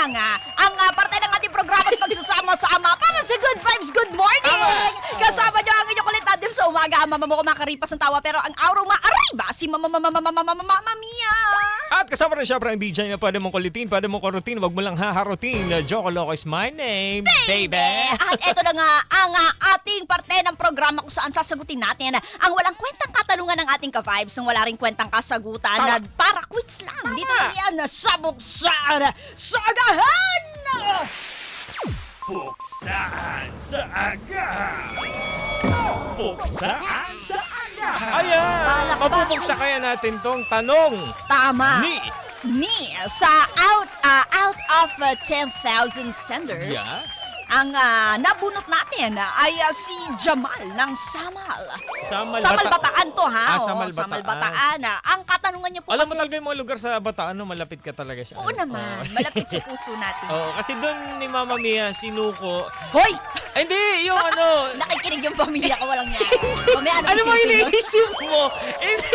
lang ang parte ng ating programa at pagsasama-sama para sa Good Vibes, Good Morning! Kasama nyo ang inyong kulit natin sa umaga. Mama mo kumakaripas ng tawa pero ang araw maariba si Mama Mia! At kasama rin syempre ang DJ na pwede mong kulitin, pwede mong kurutin, wag mo lang haharutin. Joko Loco is my name, baby! At eto na nga ang ating parte ng programa kung saan sasagutin natin ang walang kwentang katanungan ng ating ka-vibes, ng wala ring kwentang kasagutan na para quits lang. Dito lang yan sa Buksaan sa Agahan! Buksaan sa agahan! Buksaan sa agahan! Ayan! Mabubuksa kaya natin tong tanong Tama. ni Sa out of 10,000 senders, Yeah. ang nabunot natin ay si Jamal ng Samal. Samal Bataan to ha. Samal Samal Bataan. Bataan. Ang katanungan niya po Alam mo kasi... talaga yung mga lugar sa Bataan, no? Malapit ka talaga siya. Oo naman, malapit sa puso natin. Oo, kasi doon ni Mama Mia, sinuko. Hoy! Ay, hindi, yung ano... Nakikinig yung pamilya ko, walang niya. Mamaya ano Ano mo isipin nun? iniisip mo? Hindi,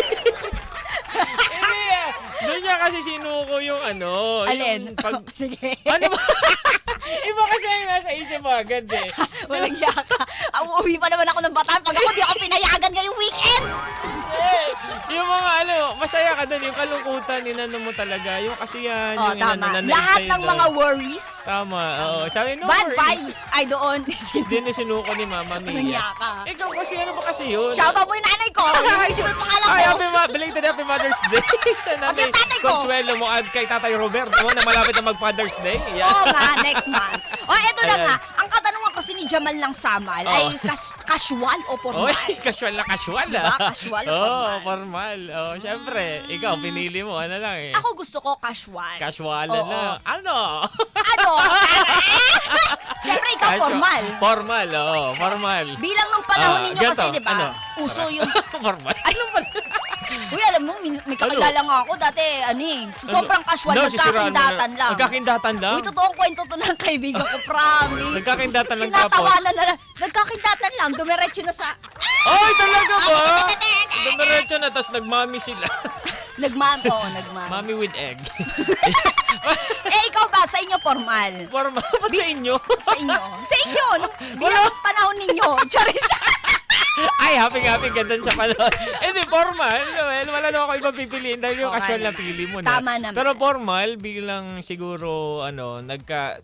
doon niya kasi sinuko yung ano. Alin? Yung pag... Sige. Ano ba? Iba kasi yung nasa isip mo agad eh. Walang yaka. Uuwi pa naman ako ng Bataan pag ako di ako pinayagan ngayong weekend. Yung mga ano, masaya ka doon. Yung kalungkutan, inano mo talaga. Yung kasiyan, Oh, yung tama. inano, Lahat ng mga worries, Tama, oo. Sabi, no bad worries. vibes ay doon. Hindi na sinuko ni Mama Walang Mia. yaka. Ikaw kasi, ano ba kasi yun? Shoutout mo yung nanay ko. Yung isip mo yung pangalan Ay, ko. belated Happy Mother's Day sa nanay yung tatay ko. Consuelo mo at kay Tatay Roberto na malapit na mag-Father's Day. Yeah. Oo nga, next month. O, eto na Ayan. nga. Ang katanungan kasi ni Jamal ng Samal ay casual o formal? Oy, casual na casual Diba? Casual o formal? formal. Oh, syempre, ikaw pinili mo ano lang eh. Ako gusto ko casual. Casualan Oo. na. Ano? Ano? Siyempre, ikaw formal. Formal, oo. Formal. Bilang nung panahon ninyo kasi, ganito, di ba? ano? Uso yung... Formal? Ano pala? Uy, alam mo, may kakilala nga ako dati, sobrang casual, No, nagkakindatan lang. Nagkakindatan lang? Uy, totoong kwento to ng kaibigan ko, promise. Nagkakindatan lang tapos? Tinatawanan na lang. Nagkakindatan lang, dumiretso na sa... Ay, talaga ba? Dumiretso na, tapos nagmami sila. Nagmam. Mami with egg. Ikaw ba? Sa inyo, formal? Formal? Ba't sa inyo? Sa inyo? Sa inyo, bilang panahon ninyo. Charis. Ay, happy ganda sa panahon. Hindi, formal. Wala na ako ibang pipiliin dahil yung Okay. casual na pili mo na. Tama naman. Pero formal, bilang siguro, nagka...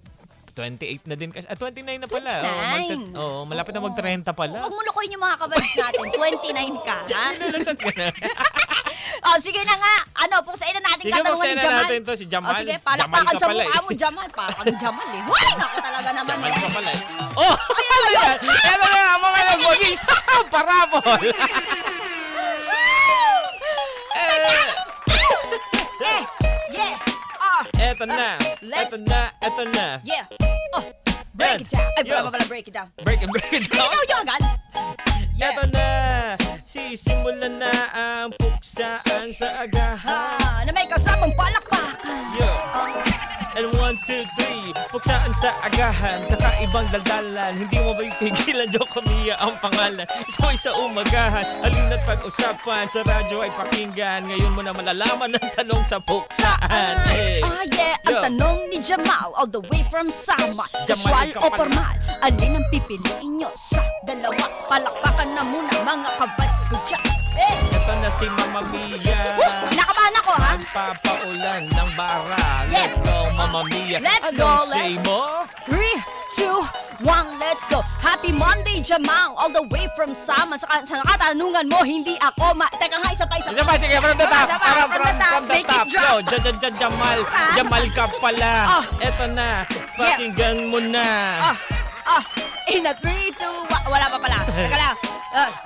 28 na din kasi. 29 na pala. 29? Malapit na mag-30 pala. Huwag mo lukoyin yung mga kababs natin. 29 ka, ha? Nalasad ka na. Sige na nga. Puksain na natin Sige, katanungan buksain ni na Jamal. natin to, si Jamal. Sige, Jamal palakpakan ka sa pala mukha eh. mo, Jamal. Parang Jamal eh. Hoy, naku talaga naman. Jamal ka pala eh. Oh! Ano yan? Ano na, mga nag-voice. Parabol! Yeah. Eto na. Let's- Eto na. Yeah. Break it down. Ay, Yo. pala break it down. Break it Break it down. down yung agad. Eto na. Sisimulan na ang puksaan sa agahan. Na may kasamang palakpakan. Yo. And 1, 2, 3, puksaan sa agahan, sa kaibang daldalan. Hindi mo ba ipigilan, Joko Mia ang pangalan? Sabay sa umagahan, halina't pag-usapan. Sa radyo ay pakinggan, ngayon mo na malalaman ang tanong sa puksaan. Hey. Yeah. Yo. Ang tanong ni Jamal, all the way from Sama. Casual ka o pala. formal? Alin ang pipiliin nyo sa dalawa? Palakpakan na muna mga ka-vibes ko dyan. Ito na si Mama Mia. Nakabahan ako, ha? Magpapaulan ng bara. Yeah. Let's go, Mama Mia. Let's Anong go, say let's- mo? 3, 2, 1, let's go. Happy Monday, Jamal. All the way from Sama. Sa katanungan mo, hindi ako Teka nga, isa pa. Isa pa, sige, from the top. Isa pa, from the top. Make it drop. Yo, Jamal. Ah. Jamal ka pala. Ah. Eto na. Pakinggan mo na. In a 3, 2, 1. Wala pa pala. Teka lang.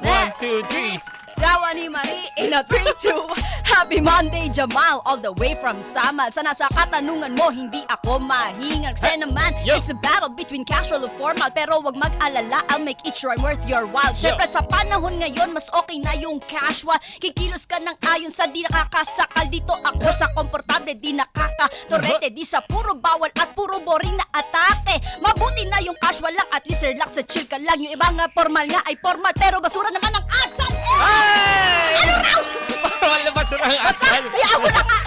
1, 2, 3. Dawa ni Marie in a 3, 2, 1. Happy Monday, Jamal. All the way from Samal. Sana sa katanungan mo, hindi ako mahingal. Kasi naman, Yo. it's a battle between casual or formal. Pero wag mag-alala, I'll make each rhyme worth your while. Syempre sa panahon ngayon, mas okay na yung casual. Kikilos ka ng ayon sa di nakakasakal. Dito ako sa komportable, di nakakatorete. Di sa puro bawal at puro boring na atake. Mabuti na yung casual lang, at least relax sa chill ka lang. Yung iba nga formal nga ay formal, pero basura naman ang asal. Ay! Ano raw? Wala ba surang asal? Hayaan mo na nga!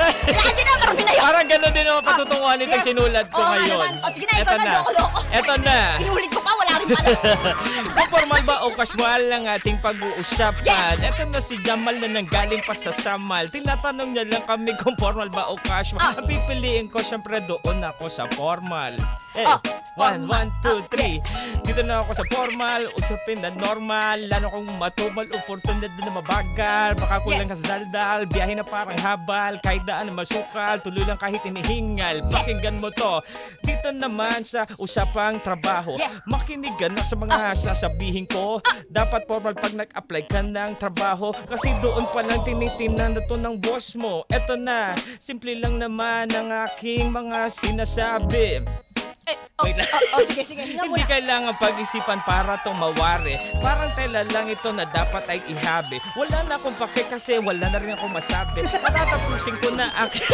Hayaan din na, parang minayo. Parang parang gano'n din naman patutunguhan itong yes. sinulat ko Oo nga ngayon. naman. O, sige na, ikaw Eto na, loko-loko. Eto na. Inulit ko pa, wala rin pala. Kung formal ba o casual ang ating pag-uusapan? Eto na si Jamal na nanggaling pa sa Samal. Tinatanong niya lang kami kung formal ba o casual. Ang pipiliin ko, syempre doon ako sa formal. One, two, three. Dito na ako sa formal, usapin na normal. Lalo kung matubal, oportunidad na mabagal. Baka kulang ka sa daldal, biyahe na parang habal. Kahit daan na masukal, tuloy lang kahit inihingal. Pakinggan mo to. Dito naman sa usapang trabaho, makinig ka na sa mga sasabihin ko. Dapat formal pag nag-apply ka ng trabaho. Kasi doon pa lang tinitinan na to ng boss mo. Eto na, simple lang naman ang aking mga sinasabi. Wait lang. Sige, hinga Hindi muna. kailangan pag-isipan para tumawari. Parang tela lang ito na dapat ay ihabi. Wala na akong pake kasi wala na rin akong masabi. Natatapusin ko na aking...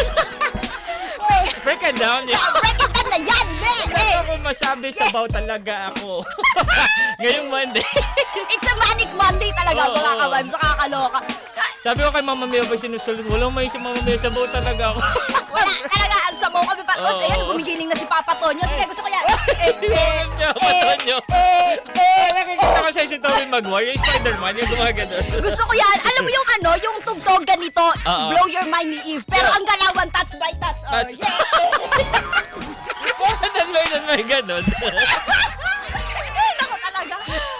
Break it down. Break it down na yan, Wala na akong masabi, sabaw talaga ako. Ngayong Monday. It's a manic Monday talaga, mga ka-vibes. Nakakaloka. Sabi ko kay Mama Mia, ba sinusunod? Walang may si Mama Mia, sabaw talaga ako. Wala, talaga, ang sabaw kami pa. Oo. Ayan, gumigiling na si Papa Tonyo. Sige, gusto ko yan. Patonyo. Nakikita ko sa'yo si Tobey Maguire, yung Spider-Man, yung gumagano. Gusto ko yan. Alam mo yung ano, yung tugtog ganito, Oo. Blow Your Mind ni Eve. Pero Yeah. ang galawan, touch by touch. Oh, Touch- yeah. Bakit may ganon? Ay, naku talaga.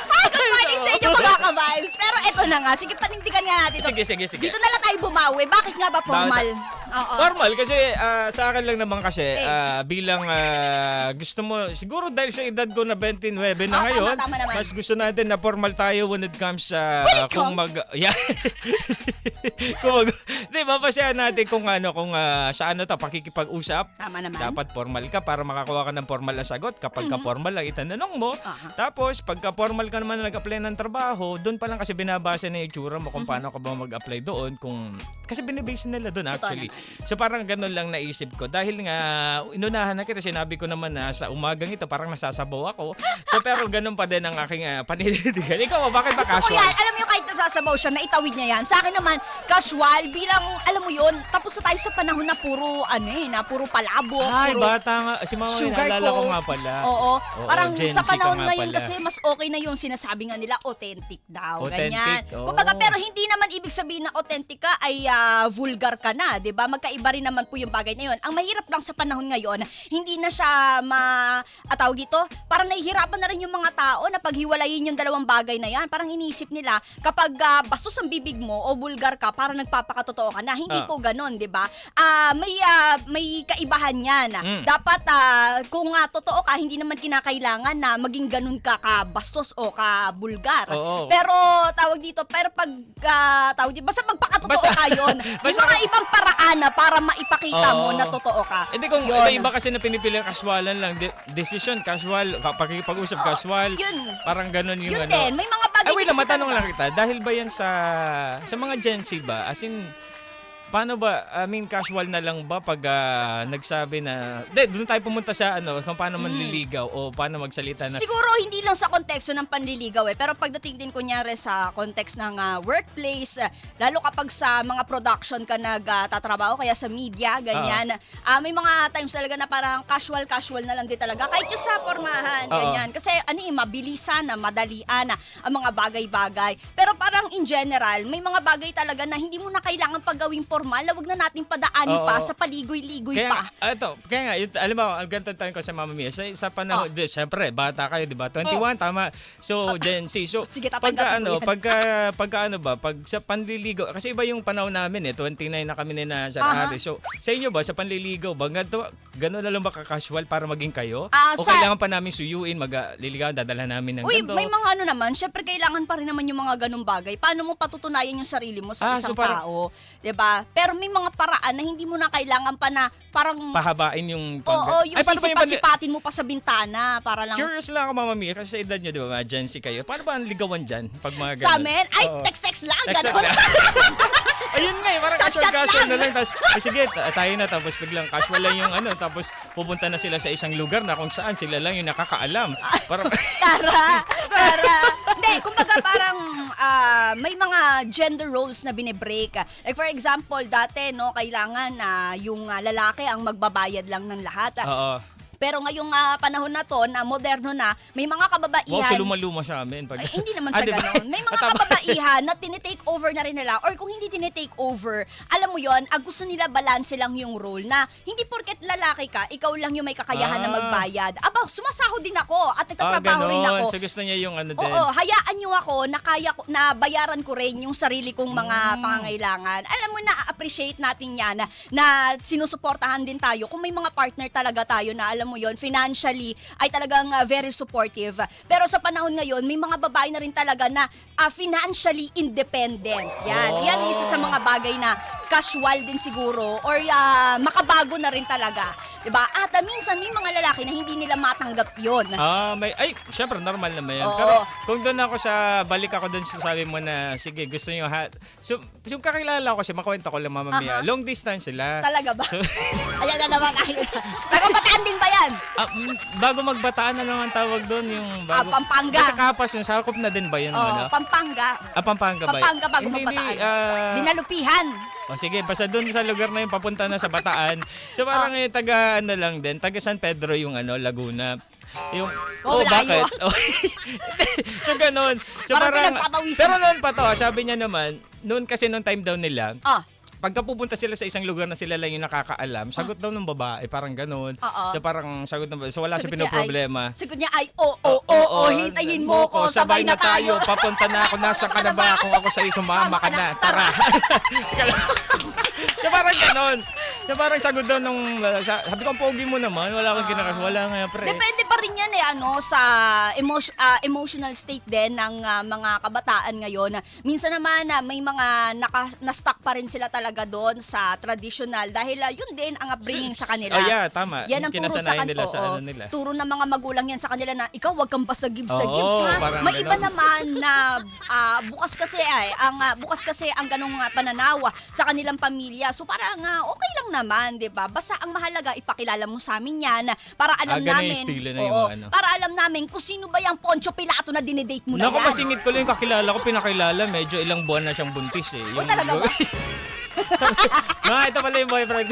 Ay, good morning sa inyo, mga ka-vibes. Pero eto na nga, sige, panindigan nga natin. to. Sige. Dito na lang tayo bumawi. Bakit nga ba formal? Oo. Formal kasi sa akin lang naman kasi bilang gusto mo siguro dahil sa edad ko na 29 na ngayon, tama naman. mas gusto natin na formal tayo when it comes sa kung di ba pasayahan natin kung sa ano pakikipag-usap. Tama naman. Dapat formal ka para makakuha ka ng formal na sagot. Kapag ka formal lang itanong mo. Tapos pagka formal ka naman nag-apply ng trabaho, doon pa lang kasi binabasa na yung itsura mo kung paano ka ba mag-apply doon, kasi binibase nila doon actually. So parang ganun lang naisip ko. Dahil nga, inunahan na kita, sinabi ko naman na sa umagang ito, parang nasasabaw ako. So pero ganun pa din ang aking panindigan. Ikaw, bakit ba Gusto ko casual? yan. Alam mo yung kahit nasasabaw siya, naitawid niya yan. Sa akin naman, casual, bilang, alam mo yun, tapos na tayo sa panahon na puro, puro palabo. Ay, puro bata nga. Si Mama, sugar naalala ko coat. nga pala. Oo. Parang Gen sa Z ka panahon nga ngayon pala. kasi mas okay na yung sinasabi nga nila, authentic daw. Authentic, Ganyan. oo. Kumbaga, pero hindi naman ibig sabihin na authentic ka ay vulgar ka na, 'di ba? Magkaiba rin naman po yung bagay na yun. Ang mahirap lang sa panahon ngayon, hindi na siya tawag dito, parang nahihirapan na rin yung mga tao na paghiwalayin yung dalawang bagay na yan. Parang iniisip nila, kapag bastos ang bibig mo o vulgar ka, parang nagpapakatotoo ka na. Hindi po ganon, 'di ba? May kaibahan yan. Dapat kung totoo ka, hindi naman kinakailangan na maging ganun ka bastos o ka bulgar. Oo. Pero tawag dito, pag basta magpakatotoo ka yun. May basta- mga ibang paraan na para maipakita mo Oo. na totoo ka. Hindi kung Yun. iba kasi na pinipili casualan lang. Decision, casual. Pag-usap, casual. Yun. Parang ganun yung Yun ano. din, may mga bagay Ay, wait din lang, kasi matanong talaga. lang kita. Dahil ba yan sa mga Gen Z ba? As in, paano ba, casual na lang ba pag nagsabi na, doon tayo pumunta sa kung paano manliligaw o paano magsalita na, Siguro hindi lang sa konteksto ng panliligaw pero pagdating din kunyari sa context ng workplace, lalo kapag sa mga production ka nagtatrabaho, kaya sa media, ganyan, may mga times talaga na parang casual na lang din talaga. Kahit yung sa pormahan, ganyan. Kasi mabilisan na, madalian na ang mga bagay-bagay. Pero parang in general, may mga bagay talaga na hindi mo na kailangan paggawing formal, wag na natin padaanin pa sa paligoy-ligoy pa. Kaya nga, alam mo, ganito tayo ko sa Mama Mia. Sa panahon, siyempre, bata kayo, di ba? 21, tama. So, Gen Z. So, Sige, tatanggapin ko yan. pag sa panliligaw, kasi iba yung panahon namin 29 na kami na sa Hari. So, sa inyo ba, sa panliligaw ba, gano'n na lang ba ka-casual para maging kayo? O kailangan pa namin suyuin, magliligaw, dadalhan namin ng ganito? May mga naman, syempre kailangan pa rin naman yung mga ganung bagay. Paano mo patutunayan yung sarili mo sa isang tao? 'Di ba? Pero may mga paraan na hindi mo na kailangan pa na parang pahabain yung yung sisipat-sipatin mo pa sa bintana para lang. Curious lang ako, Mama Mia, kasi sa edad nyo, di ba, mga Gen Z kayo. Paano ba ang ligawan dyan? Pag mga ganun? Sa amin? Ay, Oo. text lang, Text gano'n. lang. Ayun nga parang Chat-chat casual lang. na lang. Tapos, sige, tayo na. Tapos biglang casual lang yung tapos pupunta na sila sa isang lugar na kung saan sila lang yung nakakaalam. Para Tara. Hindi, kumbaga parang may mga gender roles na binibreak. Like for example, dati no, kailangan na yung lalaki ang magbabayad lang ng lahat. Oo. Pero ngayong panahon na to, na moderno na, may mga kababaihan... Wow, so luma-luma sa amin. Pag... Ay, hindi naman sa diba? ganon. May mga kababaihan na tinitake over na rin nila, or kung hindi tinitake over, alam mo yon, gusto nila balance lang yung role na hindi porket lalaki ka, ikaw lang yung may kakayahan na magbayad. Aba, sumasahod din ako at nagtatrabaho rin ako. So gusto niya yung ano din. Oo, hayaan nyo ako na kaya ko, na bayaran ko rin yung sarili kong mga pangangailangan. Alam mo, na-appreciate natin yan na sinusuportahan din tayo kung may mga partner talaga tayo na alam mo yon, financially ay talagang very supportive. Pero sa panahon ngayon, may mga babae na rin talaga na financially independent. Yan. Yan isa sa mga bagay na casual din siguro or makabago na rin talaga. Diba? At minsan may mga lalaki na hindi nila matanggap yon. Syempre normal naman yan. Oo. Pero kung doon ako balik ako doon sa sabi mo na, sige, gusto nyo So, yung kakilala ko kasi, makwento ko lang mamamaya, long distance sila. Talaga ba? So, Ayan na naman tayo dyan. Nagabataan din ba yan? bago magbataan na lang ang tawag doon, yung bago. Pampanga. Sa Kapas, yung sakop na din ba yun? Oh, Pampanga. Pampanga ba? Pampanga bago Hindi, magbataan. Dinalupihan. Sige, basta doon sa lugar na yung papunta na sa Bataan. So parang taga ano lang din, taga San Pedro yung Laguna. Yung layo. bakit? So ganun. So Parang pinagpapawisan. pero noon pa to, sabi niya naman, noon kasi noong time daw nila. Pagka pupunta sila sa isang lugar na sila lang yung nakakaalam, sagot daw ng babae, parang ganun. So parang sagot ng babae. So wala siya pinoproblema. Sagot niya ay, hintayin mo ko, sabay na tayo. Papunta na ako, nasa ka na ba? Kung ako sa'yo, sumama ka na. Tara. So parang ganun. So parang sagot daw nung, sabi ko, pogi mo naman, wala akong kinakas, wala nga pre. Depende pa rin yan sa emotional state din ng mga kabataan ngayon. Minsan naman may mga na-stuck pa rin sila talaga doon sa traditional dahil yun din ang upbringing sa kanila. Tama. Yan ang turo sa nila sa ano nila. Turo ng mga magulang yan sa kanila na ikaw wag kang basta gives ha. May ganun. iba naman na bukas kasi ang ganung pananaw sa kanilang pamilya. So parang okay lang naman, 'di ba? Basta ang mahalaga ipakilala mo sa amin yan para alam namin. Para alam namin kung sino ba yung Poncio Pilato na dinedate mo na yan. Naku, masingit ko lang yung kakilala ko, pinakilala, medyo ilang buwan na siyang buntis eh. Talaga ba? Ito pala yung boyfriend.